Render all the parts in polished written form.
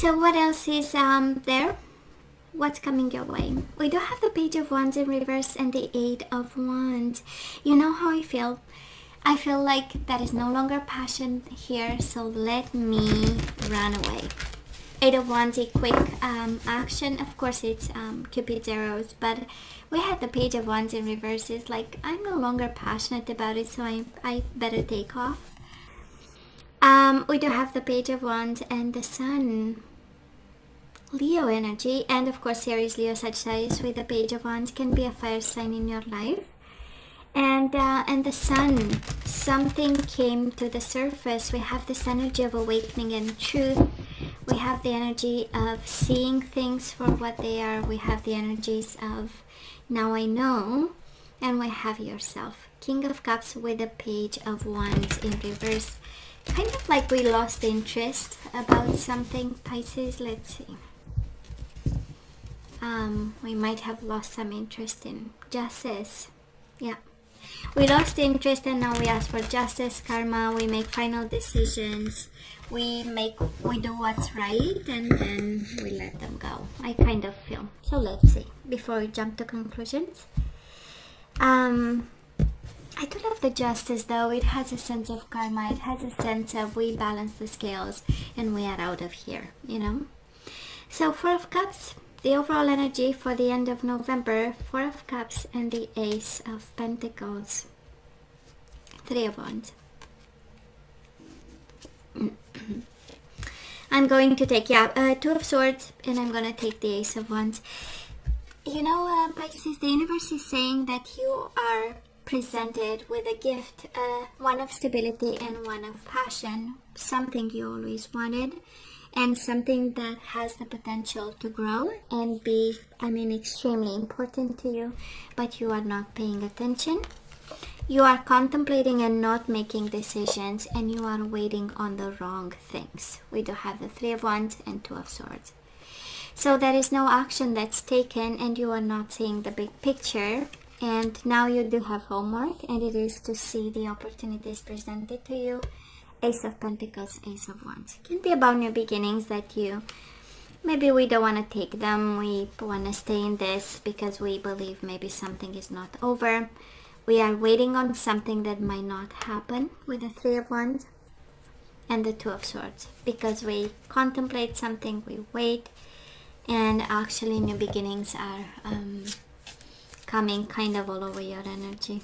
So what else is there? What's coming your way? We do have the Page of Wands in reverse and the 8 of Wands. You know how I feel? I feel like there is no longer passion here, so let me run away. 8 of Wands, a quick action. Of course, it's Cupid's arrows, but we had the Page of Wands in reverse. It's like I'm no longer passionate about it, so I better take off. We do have the Page of Wands and the Sun. Leo energy, and of course here is Leo Sagittarius with the Page of Wands. Can be a fire sign in your life. And the Sun, something came to the surface. We have this energy of awakening and truth. We have the energy of seeing things for what they are. We have the energies of now I know. And we have yourself. King of Cups with the Page of Wands in reverse. Kind of like we lost interest about something, Pisces. Let's see. We might have lost some interest in justice. Yeah. We lost interest and now we ask for justice, karma. We make final decisions. We do what's right and then we let them go. I kind of feel. So let's see. Before we jump to conclusions. I do love the justice though. It has a sense of karma. It has a sense of we balance the scales and we are out of here, you know. So 4 of Cups. The overall energy for the end of November, 4 of Cups and the Ace of Pentacles. 3 of Wands. I'm going to take, 2 of Swords, and I'm going to take the Ace of Wands. You know, Pisces, the universe is saying that you are presented with a gift, one of stability and one of passion, something you always wanted. And something that has the potential to grow and be, extremely important to you, but you are not paying attention. You are contemplating and not making decisions, and you are waiting on the wrong things. We do have the 3 of Wands and 2 of Swords. So there is no action that's taken, and you are not seeing the big picture. And now you do have homework, and it is to see the opportunities presented to you. Ace of Pentacles, Ace of Wands. It can be about new beginnings that maybe we don't want to take them. We want to stay in this because we believe maybe something is not over. We are waiting on something that might not happen with the 3 of Wands and the 2 of Swords. Because we contemplate something, we wait, and actually new beginnings are coming kind of all over your energy.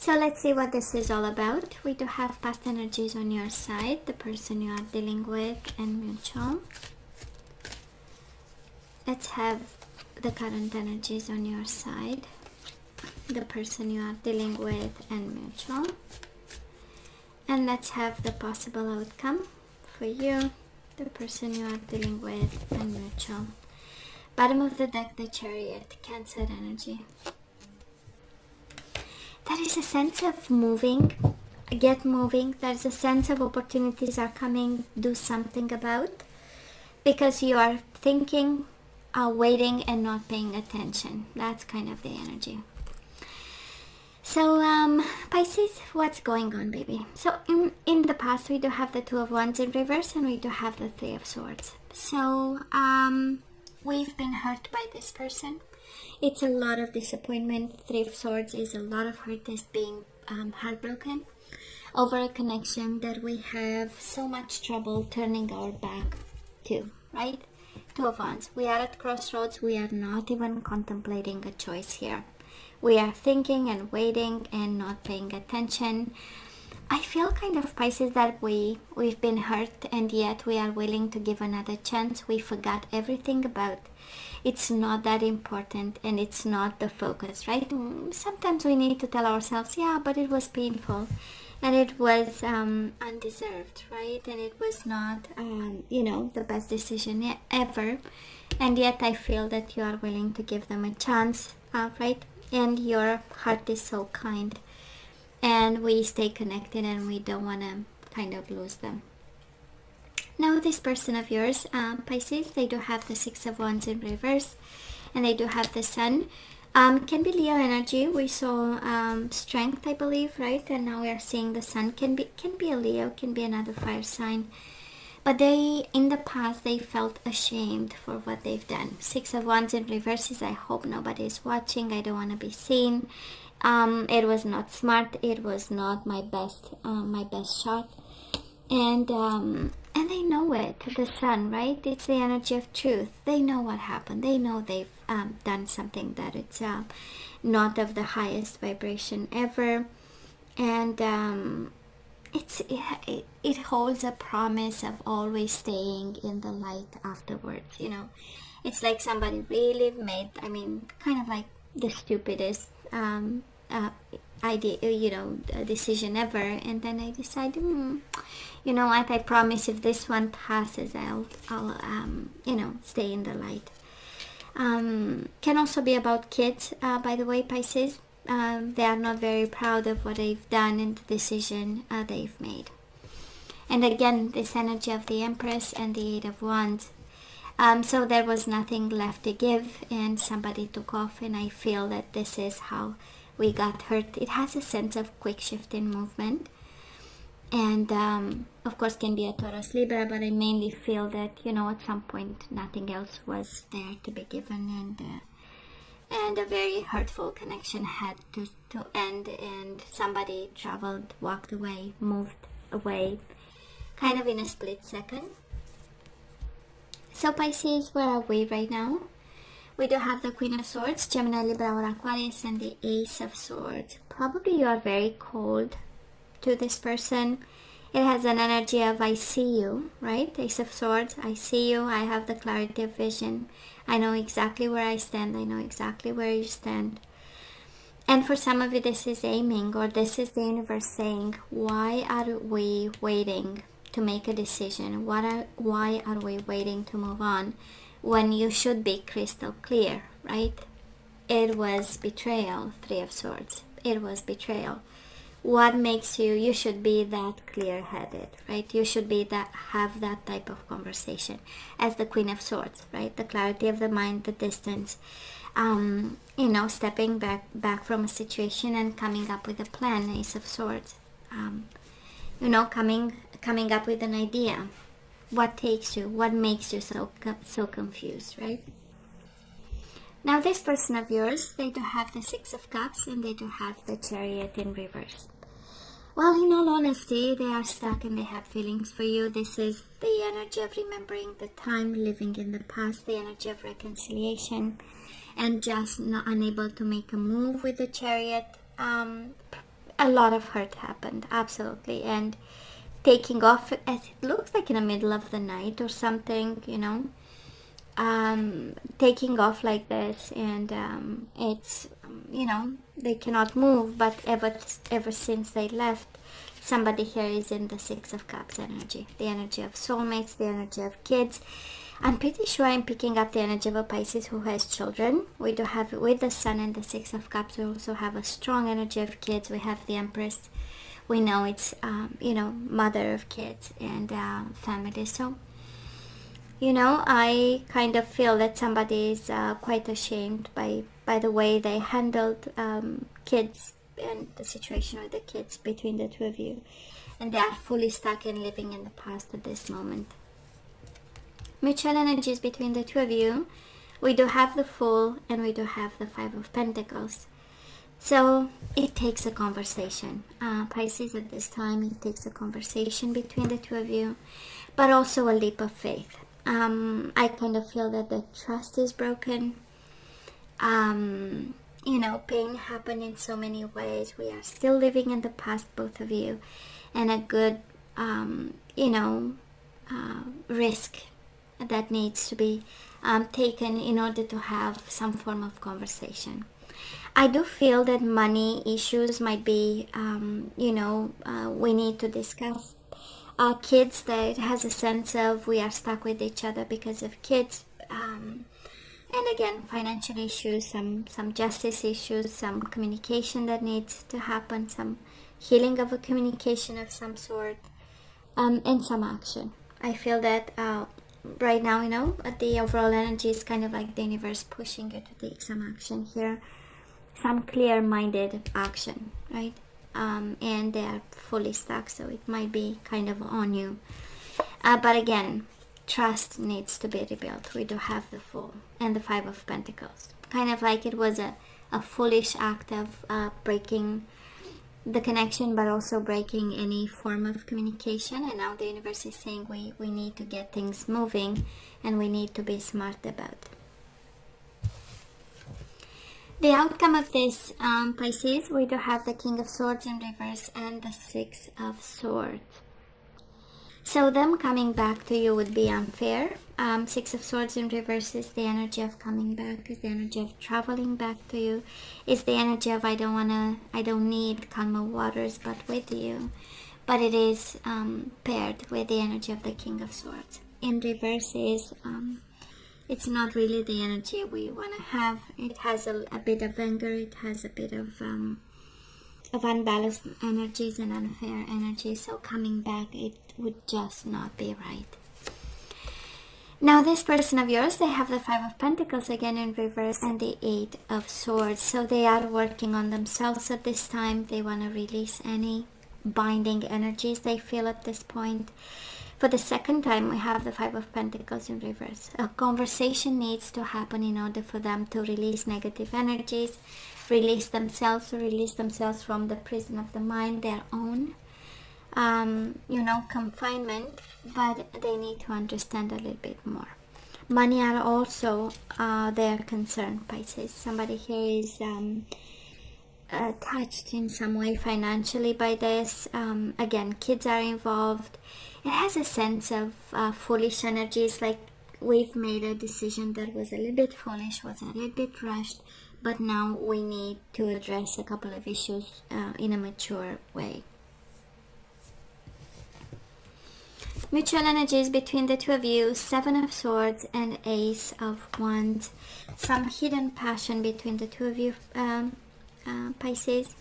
So let's see what this is all about. We do have past energies on your side, the person you are dealing with, and mutual. Let's have the current energies on your side, the person you are dealing with, and mutual. And let's have the possible outcome for you, the person you are dealing with, and mutual. Bottom of the deck, the Chariot, Cancer energy. There is a sense of moving, get moving. There's a sense of opportunities are coming, do something about. Because you are thinking, waiting and not paying attention. That's kind of the energy. So, Pisces, what's going on, baby? So, in the past, we do have the 2 of Wands in reverse and we do have the 3 of Swords. So, we've been hurt by this person. It's a lot of disappointment. 3 of Swords is a lot of hurt, is being heartbroken over a connection that we have so much trouble turning our back to, right? 2 of Wands. We are at crossroads. We are not even contemplating a choice here. We are thinking and waiting and not paying attention. I feel kind of, Pisces, that we've been hurt and yet we are willing to give another chance. We forgot everything about it's not that important and it's not the focus, right? Sometimes we need to tell ourselves, yeah, but it was painful and it was undeserved, right? And it was not, the best decision ever. And yet I feel that you are willing to give them a chance, right? And your heart is so kind. And we stay connected and we don't want to kind of lose them. Now this person of yours, Pisces, they do have the 6 of Wands in reverse and they do have the Sun. Can be Leo energy. We saw strength, I believe, right? And now we are seeing the Sun. Can be a Leo, can be another fire sign. But they, in the past, they felt ashamed for what they've done. Six of Wands in reverse is, I hope nobody's watching. I don't want to be seen. It was not smart. It was not my best shot. And they know it. The Sun, right? It's the energy of truth. They know what happened. They know they've done something that it's not of the highest vibration ever. And it holds a promise of always staying in the light afterwards. You know, it's like somebody really made, I mean, kind of like the stupidest idea, you know, decision ever, and then I decided, you know what, I promise if this one passes, I'll you know, stay in the light. Can also be about kids, by the way, Pisces. They are not very proud of what they've done and the decision they've made. And again, this energy of the Empress and the Eight of Wands. So there was nothing left to give, and somebody took off, and I feel that this is how we got hurt. It has a sense of quick shift in movement, and of course can be a Taurus Libra, but I mainly feel that, you know, at some point nothing else was there to be given, and a very hurtful connection had to end, and somebody traveled, walked away, moved away, kind of in a split second. So Pisces, where are we right now? We do have the Queen of Swords, Gemini, Libra, or Aquarius, and the Ace of Swords. Probably you are very cold to this person. It has an energy of I see you, right? Ace of Swords, I see you. I have the clarity of vision. I know exactly where I stand. I know exactly where you stand. And for some of you, this is aiming, or this is the universe saying, why are we waiting to make a decision? Why are we waiting to move on when you should be crystal clear, right? It was betrayal, Three of Swords. It was betrayal. What makes you should be that clear-headed, right? You should be that, have that type of conversation as the Queen of Swords, right? The clarity of the mind, the distance, you know, stepping back from a situation and coming up with a plan, Ace of Swords. You know, coming up with an idea. What takes you? What makes you so confused, right? Now, this person of yours, they do have the Six of Cups, and they do have the Chariot in reverse. Well, in all honesty, they are stuck and they have feelings for you. This is the energy of remembering the time, living in the past, the energy of reconciliation, and just not unable to make a move with the Chariot. A lot of hurt happened, absolutely, and taking off, as it looks like in the middle of the night or something, you know, taking off like this, and it's, you know, they cannot move, but ever since they left, somebody here is in the Six of Cups energy, the energy of soulmates, the energy of kids. I'm pretty sure I'm picking up the energy of a Pisces who has children. We do have, with the Sun and the Six of Cups, we also have a strong energy of kids. We have the Empress. We know it's, you know, mother of kids and family. So, you know, I kind of feel that somebody is quite ashamed by the way they handled kids and the situation with the kids between the two of you. And they are fully stuck and living in the past at this moment. Mutual energies between the two of you. We do have the Fool and we do have the Five of Pentacles. So it takes a conversation. Pisces, at this time, it takes a conversation between the two of you, but also a leap of faith. I kind of feel that the trust is broken. You know, pain happened in so many ways. We are still living in the past, both of you, and a good, you know, risk that needs to be taken in order to have some form of conversation. I do feel that money issues might be, you know, we need to discuss. Kids, that has a sense of we are stuck with each other because of kids. And again, financial issues, some justice issues, some communication that needs to happen, some healing of a communication of some sort, and some action. I feel that right now, you know, the overall energy is kind of like the universe pushing you to take some action here. Some clear-minded action, right? And they are fully stuck, so it might be kind of on you. But again, trust needs to be rebuilt. We do have the Fool and the Five of Pentacles. Kind of like it was a foolish act of breaking the connection, but also breaking any form of communication. And now the universe is saying we need to get things moving, and we need to be smart about it. The outcome of this, Pisces, we do have the King of Swords in reverse and the Six of Swords. So them coming back to you would be unfair. Six of Swords in reverse is the energy of coming back, is the energy of traveling back to you, is the energy of I don't need calmer waters but with you. But it is paired with the energy of the King of Swords. In reverse is it's not really the energy we want to have. It has a bit of anger, it has a bit of unbalanced energies and unfair energies. So coming back, it would just not be right. Now this person of yours, they have the Five of Pentacles again in reverse and the Eight of Swords. So they are working on themselves at this time. They want to release any binding energies they feel at this point. For the second time, we have the Five of Pentacles in reverse. A conversation needs to happen in order for them to release negative energies, release themselves from the prison of the mind, their own, confinement. But they need to understand a little bit more. Money are also their concern, Pisces. Somebody here is touched in some way financially by this. Again, kids are involved. It has a sense of foolish energies, like we've made a decision that was a little bit foolish, was a little bit rushed, but now we need to address a couple of issues in a mature way. Mutual energies between the two of you, Seven of Swords and Ace of Wands. Some hidden passion between the two of you, Pisces.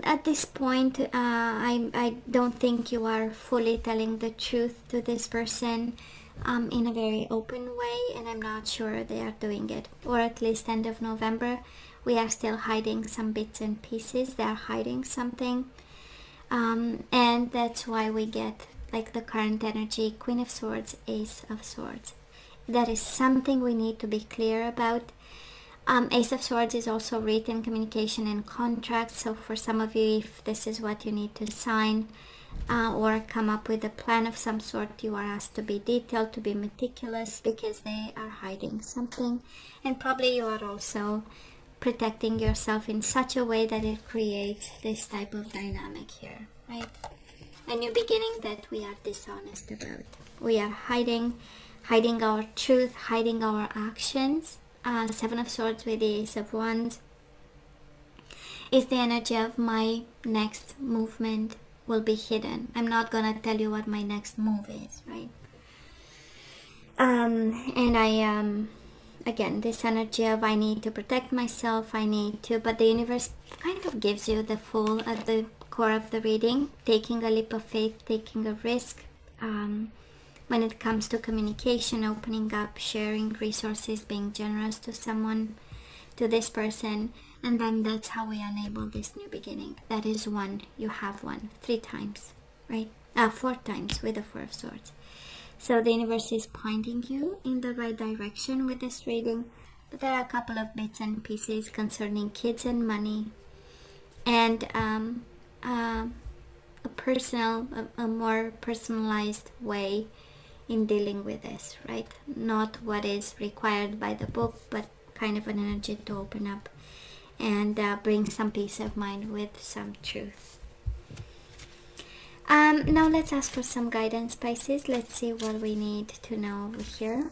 At this point, I don't think you are fully telling the truth to this person in a very open way, and I'm not sure they are doing it. Or at least end of November, we are still hiding some bits and pieces. They are hiding something, and that's why we get like the current energy, Queen of Swords, Ace of Swords. That is something we need to be clear about. Ace of Swords is also written communication and contracts. So for some of you, if this is what you need to sign or come up with a plan of some sort, you are asked to be detailed, to be meticulous, because they are hiding something. And probably you are also protecting yourself in such a way that it creates this type of dynamic here, right? A new beginning that we are dishonest about. We are hiding our truth, hiding our actions. Seven of Swords with the Ace of Wands is the energy of my next movement will be hidden. I'm not gonna tell you what my next move is, right? And I again, this energy of I need to protect myself, but the universe kind of gives you the Fool at the core of the reading, taking a leap of faith, taking a risk. When it comes to communication, opening up, sharing resources, being generous to someone, to this person, and then that's how we enable this new beginning. That is one. You have one 3 times, right? 4 times with the Four of Swords. So the universe is pointing you in the right direction with this reading. But there are a couple of bits and pieces concerning kids and money, and a more personalized way in dealing with this, right? Not what is required by the book, but kind of an energy to open up and bring some peace of mind with some truth. Now let's ask for some guidance, Pisces. Let's see what we need to know over here.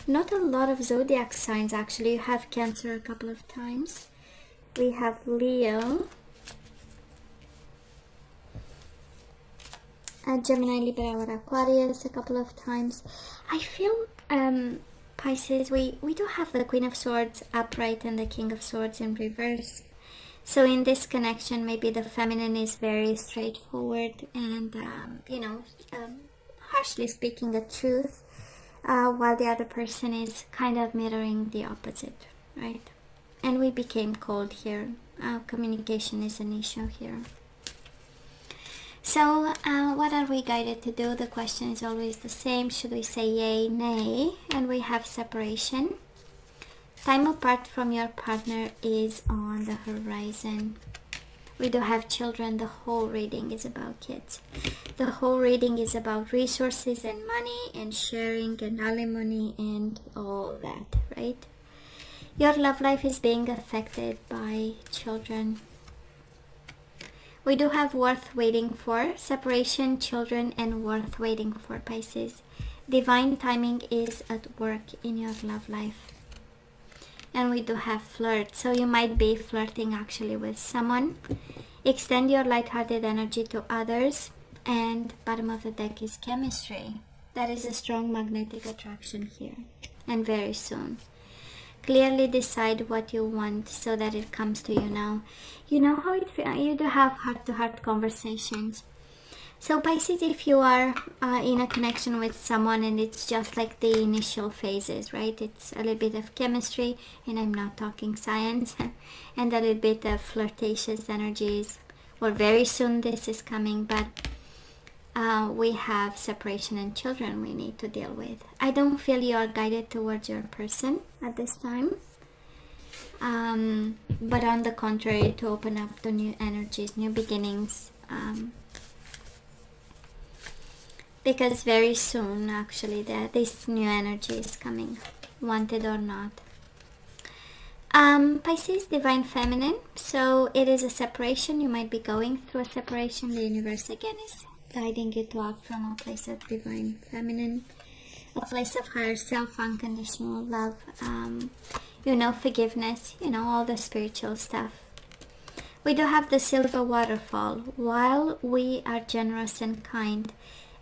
Not a lot of zodiac signs, actually. You have Cancer a couple of times. We have Leo, Gemini, Libra, or Aquarius a couple of times. I feel, Pisces, we do have the Queen of Swords upright and the King of Swords in reverse. So in this connection, maybe the feminine is very straightforward and, harshly speaking the truth, while the other person is kind of mirroring the opposite, right? And we became cold here. Communication is an issue here. So what are we guided to do? The question is always the same. Should we say yay, nay? And we have separation. Time apart from your partner is on the horizon. We do have children. The whole reading is about kids. The whole reading is about resources and money and sharing and alimony and all that, right? Your love life is being affected by children. We do have worth waiting for, separation, children, and worth waiting for, Pisces. Divine timing is at work in your love life. And we do have flirt, so you might be flirting actually with someone. Extend your lighthearted energy to others. And bottom of the deck is chemistry. That is a strong magnetic attraction here, and very soon. Clearly decide what you want so that it comes to you now. You know how it feels. You do have heart-to-heart conversations. So Pisces, if you are in a connection with someone and it's just like the initial phases, right? It's a little bit of chemistry, and I'm not talking science, and a little bit of flirtatious energies. Or very soon this is coming, but we have separation and children we need to deal with. I don't feel you are guided towards your person at this time. But on the contrary, to open up to new energies, new beginnings. Because very soon, actually, this new energy is coming, wanted or not. Pisces, Divine Feminine. So it is a separation. You might be going through a separation. The universe, again, is guiding you to act from a place of Divine Feminine. A place of higher self, unconditional love. Forgiveness. All the spiritual stuff. We do have the Silver Waterfall. While we are generous and kind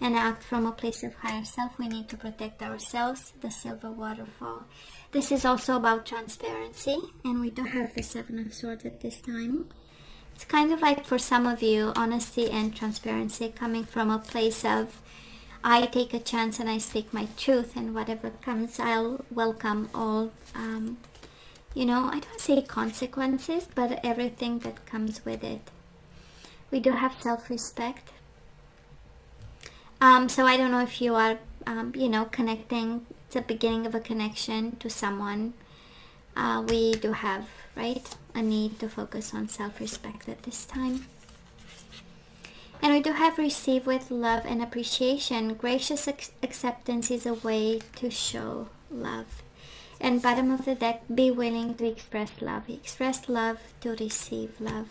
and act from a place of higher self, we need to protect ourselves. The Silver Waterfall. This is also about transparency, and we do have the Seven of Swords at this time. It's kind of like, for some of you, honesty and transparency coming from a place of, I take a chance and I speak my truth, and whatever comes, I'll welcome all, I don't say consequences, but everything that comes with it. We do have self-respect. So I don't know if you are, connecting, it's the beginning of a connection to someone. We do have, right, a need to focus on self-respect at this time. And we do have receive with love and appreciation. Gracious acceptance is a way to show love. And bottom of the deck, be willing to express love. Express love to receive love.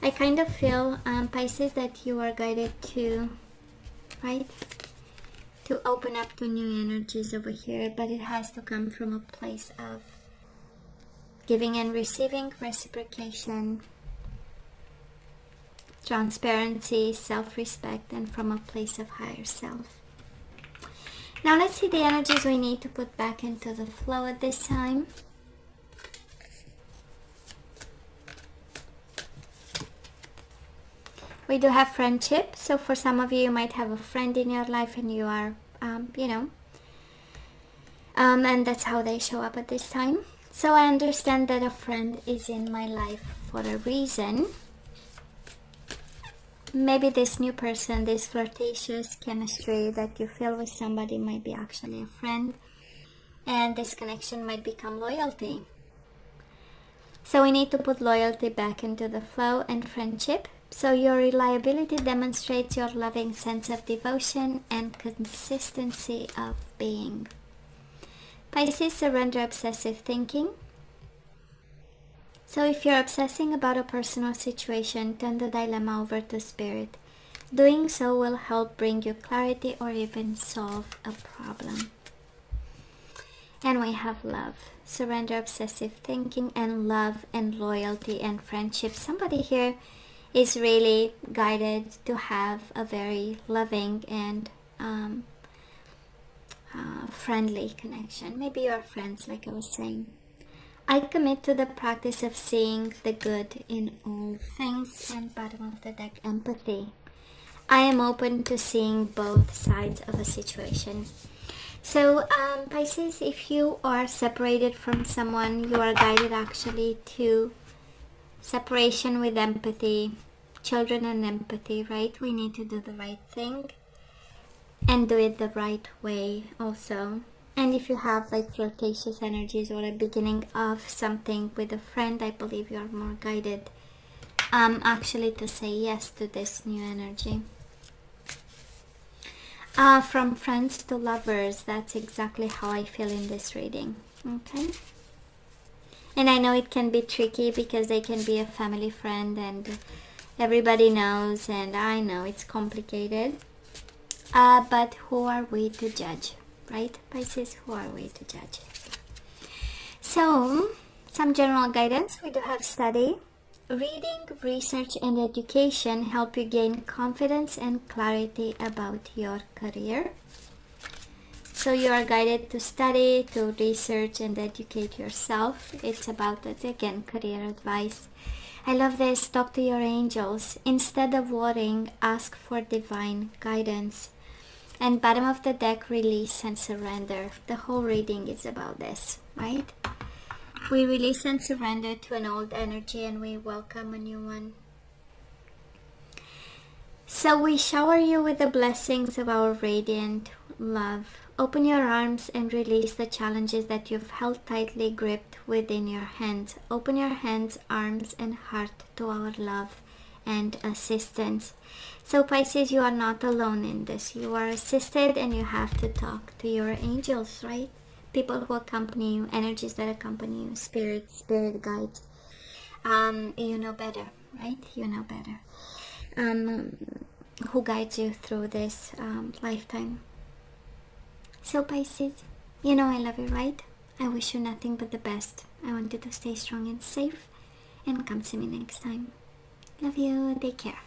I kind of feel, Pisces, that you are guided to, right, to open up to new energies over here, but it has to come from a place of giving and receiving, reciprocation, transparency, self-respect, and from a place of higher self. Now let's see the energies we need to put back into the flow at this time. We do have friendship. So for some of you, you might have a friend in your life and you are, and that's how they show up at this time. So I understand that a friend is in my life for a reason. Maybe this new person, this flirtatious chemistry that you feel with somebody might be actually a friend. And this connection might become loyalty. So we need to put loyalty back into the flow and friendship. So your reliability demonstrates your loving sense of devotion and consistency of being. Pisces, surrender obsessive thinking. So if you're obsessing about a personal situation, turn the dilemma over to Spirit. Doing so will help bring you clarity or even solve a problem. And we have love. Surrender obsessive thinking and love and loyalty and friendship. Somebody here is really guided to have a very loving and friendly connection. Maybe you're friends, like I was saying. I commit to the practice of seeing the good in all things. And bottom of the deck, empathy. I am open to seeing both sides of a situation. So Pisces, if you are separated from someone, you are guided actually to separation with empathy, children and empathy, right? We need to do the right thing and do it the right way also. And if you have like flirtatious energies or a beginning of something with a friend, I believe you are more guided actually to say yes to this new energy. From friends to lovers, that's exactly how I feel in this reading. Okay. And I know it can be tricky because they can be a family friend and everybody knows, and I know it's complicated. But who are we to judge, right? Pisces, who are we to judge? So, some general guidance. We do have study. Reading, research, and education help you gain confidence and clarity about your career. So you are guided to study, to research, and educate yourself. It's about it, again, career advice. I love this. Talk to your angels. Instead of worrying, ask for divine guidance. And bottom of the deck, release and surrender. The whole reading is about this, right? We release and surrender to an old energy and we welcome a new one. So we shower you with the blessings of our radiant love. Open your arms and release the challenges that you've held tightly gripped within your hands. Open your hands, arms, and heart to our love and assistance. So Pisces, you are not alone in this. You are assisted and you have to talk to your angels, right? People who accompany you, energies that accompany you, spirit guides. You know better, right? You know better. Who guides you through this lifetime. So Pisces, you know I love you, right? I wish you nothing but the best. I want you to stay strong and safe, and come see me next time. Love you. Take care.